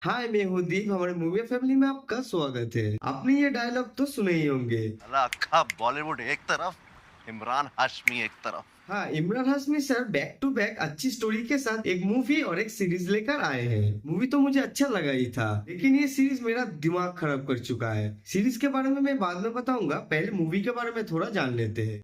हाय, मैं हूँ दीप। हमारे मूवी फैमिली में आपका स्वागत है। आपने ये डायलॉग तो सुने ही होंगे। साला अख्खा बॉलीवुड एक तरफ, इमरान हाशमी एक तरफ। हाँ, Imran Hashmi sir back to back अच्छी स्टोरी के साथ एक मूवी और एक सीरीज लेकर आए हैं। मूवी तो मुझे अच्छा लगा ही था, लेकिन ये सीरीज मेरा दिमाग खराब कर चुका है। सीरीज के बारे में मैं बाद में बताऊंगा, पहले मूवी के बारे में थोड़ा जान लेते हैं।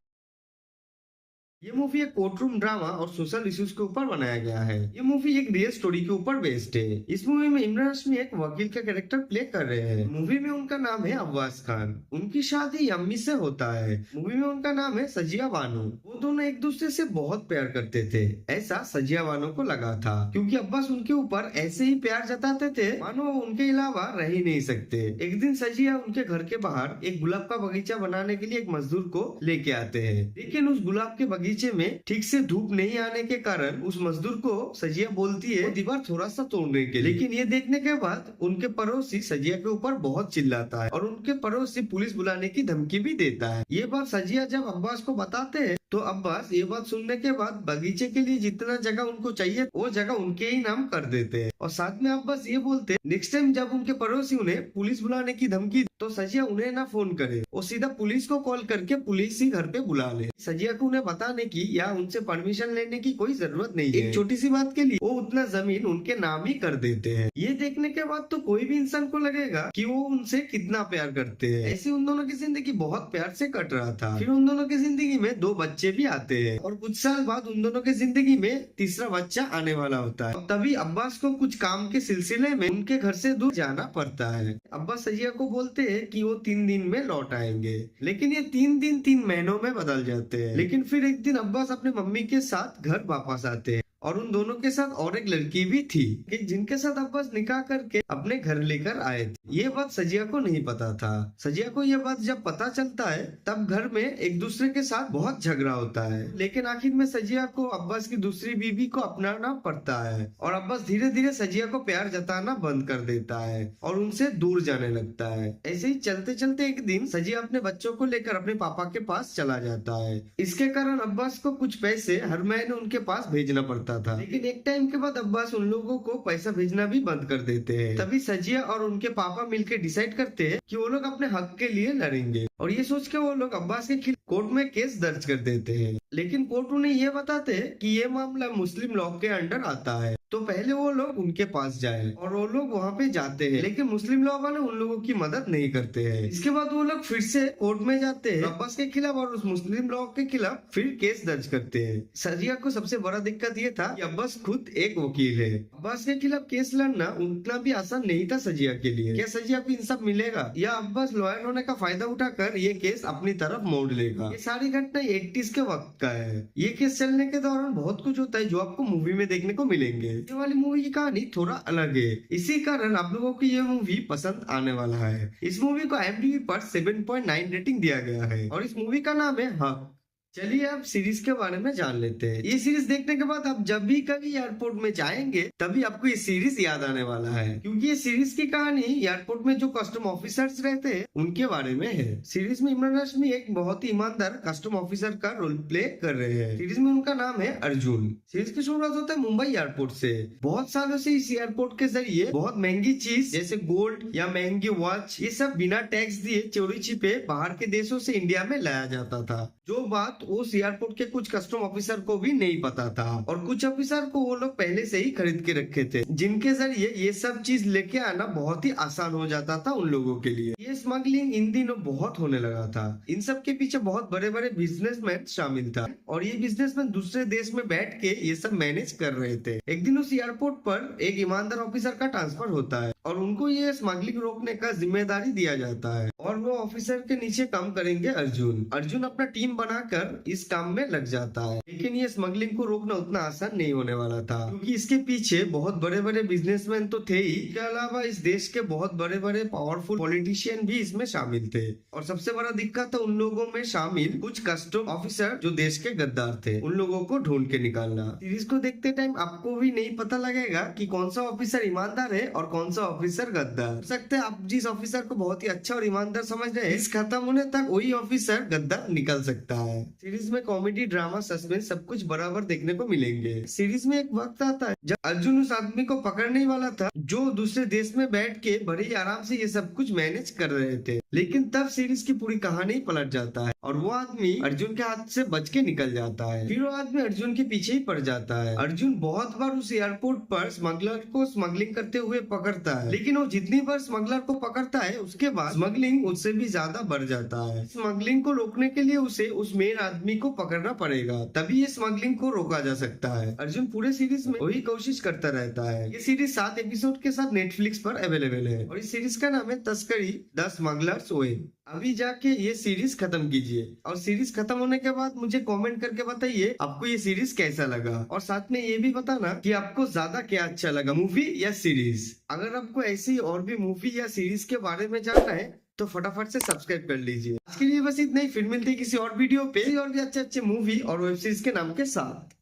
ये मूवी एक कोर्ट रूम ड्रामा और सोशल इश्यूज के ऊपर बनाया गया है। ये मूवी एक रियल स्टोरी के ऊपर बेस्ड है। इस मूवी में इमरान हाशमी एक वकील का कैरेक्टर प्ले कर रहे हैं। मूवी में उनका नाम है अब्बास खान। उनकी शादी यम्मी से होता है। मूवी में उनका नाम है सजिया बानो। वो दोनों एक दूसरे से बहुत प्यार करते थे, ऐसा सजिया बानो को लगा था, क्योंकि अब्बास उनके ऊपर ऐसे ही प्यार जताते थे मानो वो उनके अलावा रह ही नहीं सकते। एक दिन सजिया उनके घर के बाहर एक गुलाब का बगीचा बनाने के लिए एक मजदूर को लेके आते हैं, लेकिन उस गुलाब के बगीचे में ठीक से धूप नहीं आने के कारण उस मजदूर को सजिया बोलती है वो दीवार थोड़ा सा तोड़ने के लिए। लेकिन ये देखने के बाद उनके पड़ोसी सजिया के ऊपर बहुत चिल्लाता है और उनके पड़ोसी पुलिस बुलाने की धमकी भी देता है। ये बात सजिया जब अब्बास को बताते हैं तो अब्बास ये बात सुनने के बाद बगीचे के लिए जितना जगह उनको चाहिए वो जगह उनके ही नाम कर देते हैं। और साथ में अब्बास ये बोलते हैं नेक्स्ट टाइम जब उनके पड़ोसी उन्हें पुलिस बुलाने की धमकी तो सजिया उन्हें ना फोन करे, वो सीधा पुलिस को कॉल करके पुलिस ही घर पे बुला ले। सजिया को उन्हें बताने की या उनसे परमिशन लेने की कोई जरूरत नहीं है। एक छोटी सी बात के लिए वो उतना जमीन उनके नाम ही कर देते हैं। ये देखने के बाद तो कोई भी इंसान को लगेगा कि वो उनसे कितना प्यार करते हैं। ऐसे उन दोनों की जिंदगी बहुत प्यार से कट रहा था। फिर उन दोनों की जिंदगी में दो बच्चे भी आते हैं और कुछ साल बाद उन दोनों की जिंदगी में तीसरा बच्चा आने वाला होता है। तभी अब्बास को कुछ काम के सिलसिले में उनके घर से दूर जाना पड़ता है। अब्बास सजिया को बोलते हैं कि वो 3 दिन में लौट आएंगे, लेकिन ये 3 दिन 3 महीनों में बदल जाते हैं। लेकिन फिर एक दिन अब्बास अपने मम्मी के साथ घर वापस आते हैं और उन दोनों के साथ और एक लड़की भी थी कि जिनके साथ अब्बास निकाह करके अपने घर लेकर आए थे। ये बात सजिया को नहीं पता था। सजिया को ये बात जब पता चलता है तब घर में एक दूसरे के साथ बहुत झगड़ा होता है, लेकिन आखिर में सजिया को अब्बास की दूसरी बीवी को अपनाना पड़ता है और अब्बास धीरे धीरे सजिया को प्यार जताना बंद कर देता है और उनसे दूर जाने लगता है। ऐसे ही चलते चलते एक दिन सजिया अपने बच्चों को लेकर अपने पापा के पास चला जाता है। इसके कारण अब्बास को कुछ पैसे हर महीने उनके पास भेजना पड़ता था, लेकिन एक टाइम के बाद अब्बास उन लोगों को पैसा भेजना भी बंद कर देते हैं। तभी सजिया और उनके पापा मिलकर डिसाइड करते हैं कि वो लोग अपने हक के लिए लड़ेंगे और ये सोच के वो लोग अब्बास के खिलाफ कोर्ट में केस दर्ज कर देते हैं। लेकिन कोर्ट उन्हें ये बताते हैं कि ये मामला मुस्लिम लॉ के अंडर आता है, तो पहले वो लोग उनके पास जाए और वो लोग वहाँ पे जाते हैं, लेकिन मुस्लिम लॉ वाले उन लोगों की मदद नहीं करते हैं। इसके बाद वो लोग फिर से कोर्ट में जाते हैं अब्बास के खिलाफ और उस मुस्लिम लॉ के खिलाफ फिर केस दर्ज करते हैं। सजिया को सबसे बड़ा दिक्कत ये था कि अब्बास खुद एक वकील है। अब्बास के खिलाफ केस लड़ना उतना भी आसान नहीं था सजिया के लिए। क्या सजिया को इंसाफ मिलेगा या अब्बास लॉयर होने का फायदा उठाकर ये केस अपनी तरफ मोड़ लेगा? ये सारी घटना 80s के वक्त का है। ये केस चलने के दौरान बहुत कुछ होता है जो आपको मूवी में देखने को मिलेंगे। ये वाली मूवी की कहानी थोड़ा अलग है, इसी कारण आप लोगों को ये मूवी पसंद आने वाला है। इस मूवी को IMDb पर 7.9 रेटिंग दिया गया है और इस मूवी का नाम है हक। चलिए अब सीरीज के बारे में जान लेते हैं। ये सीरीज देखने के बाद आप जब भी कभी एयरपोर्ट में जाएंगे तभी आपको ये सीरीज याद आने वाला है, क्योंकि ये सीरीज की कहानी एयरपोर्ट में जो कस्टम ऑफिसर्स रहते हैं उनके बारे में है। सीरीज में इमरान हाशमी एक बहुत ही ईमानदार कस्टम ऑफिसर का रोल प्ले कर रहे हैं। सीरीज में उनका नाम है अर्जुन। सीरीज की शुरुआत होता है मुंबई एयरपोर्ट से। बहुत सालों से इस एयरपोर्ट के जरिए बहुत महंगी चीज जैसे गोल्ड या महंगी वॉच ये सब बिना टैक्स दिए चोरी छिपे बाहर के देशों से इंडिया में लाया जाता था, जो बात उस एयरपोर्ट के कुछ कस्टम ऑफिसर को भी नहीं पता था और कुछ ऑफिसर को वो लोग पहले से ही खरीद के रखे थे, जिनके जरिए ये सब चीज लेके आना बहुत ही आसान हो जाता था उन लोगों के लिए। ये स्मगलिंग इन दिनों बहुत होने लगा था। इन सब के पीछे बहुत बड़े बड़े बिजनेसमैन शामिल था और ये बिजनेसमैन दूसरे देश में बैठ के ये सब मैनेज कर रहे थे। एक दिन उस एयरपोर्ट पर एक ईमानदार ऑफिसर का ट्रांसफर होता है और उनको ये स्मगलिंग रोकने का जिम्मेदारी दिया जाता है और वो ऑफिसर के नीचे काम करेंगे अर्जुन। अर्जुन अपना टीम बनाकर इस काम में लग जाता है, लेकिन ये स्मगलिंग को रोकना उतना आसान नहीं होने वाला था, क्योंकि इसके पीछे बहुत बड़े बड़े बिजनेसमैन तो थे ही, इसके अलावा इस देश के बहुत बड़े बड़े पावरफुल पॉलिटिशियन भी इसमें शामिल थे। और सबसे बड़ा दिक्कत था उन लोगों में शामिल कुछ कस्टम ऑफिसर जो देश के गद्दार थे, उन लोगों को ढूंढ के निकालना। सीरीज को देखते टाइम आपको भी नहीं पता लगेगा कि कौन सा ऑफिसर ईमानदार है और कौन सा ऑफिसर गद्दार। हो सकता है आप जिस ऑफिसर को बहुत ही अच्छा और ईमानदार समझ रहे हैं, इस खत्म होने तक वही ऑफिसर गद्दार निकल सकता है। सीरीज में कॉमेडी ड्रामा सस्पेंस सब कुछ बराबर देखने को मिलेंगे। सीरीज में एक वक्त आता है जब अर्जुन उस आदमी को पकड़ने वाला था जो दूसरे देश में बैठ के बड़े ही आराम से ये सब कुछ मैनेज कर रहे थे, लेकिन तब सीरीज की पूरी कहानी पलट जाता है और वो आदमी अर्जुन के हाथ से बच के निकल जाता है। फिर वो आदमी अर्जुन के पीछे ही पड़ जाता है। अर्जुन बहुत बार उस एयरपोर्ट पर स्मगलर को स्मगलिंग करते हुए पकड़ता है, लेकिन वो जितनी बार स्मगलर को पकड़ता है उसके बाद स्मगलिंग उससे भी ज्यादा बढ़ जाता है। स्मगलिंग को रोकने के लिए उसे उस मेन आदमी को पकड़ना पड़ेगा, तभी ये स्मगलिंग को रोका जा सकता है। अर्जुन पूरे सीरीज में वही कोशिश करता रहता है। ये सीरीज 7 एपिसोड के साथ नेटफ्लिक्स पर अवेलेबल है और इस सीरीज का नाम है तस्करी द स्मगलर्स वे। अभी जाके ये सीरीज खत्म कीजिए और सीरीज खत्म होने के बाद मुझे कमेंट करके बताइए आपको ये सीरीज कैसा लगा, और साथ में ये भी बताना कि आपको ज्यादा क्या अच्छा लगा, मूवी या सीरीज। अगर आपको ऐसी और भी मूवी या सीरीज के बारे में जानना है तो फटाफट से सब्सक्राइब कर लीजिए। आज के लिए बस इतना ही, फिर मिलते हैं किसी और वीडियो पे और भी अच्छे अच्छे मूवी और वेब सीरीज के नाम के साथ।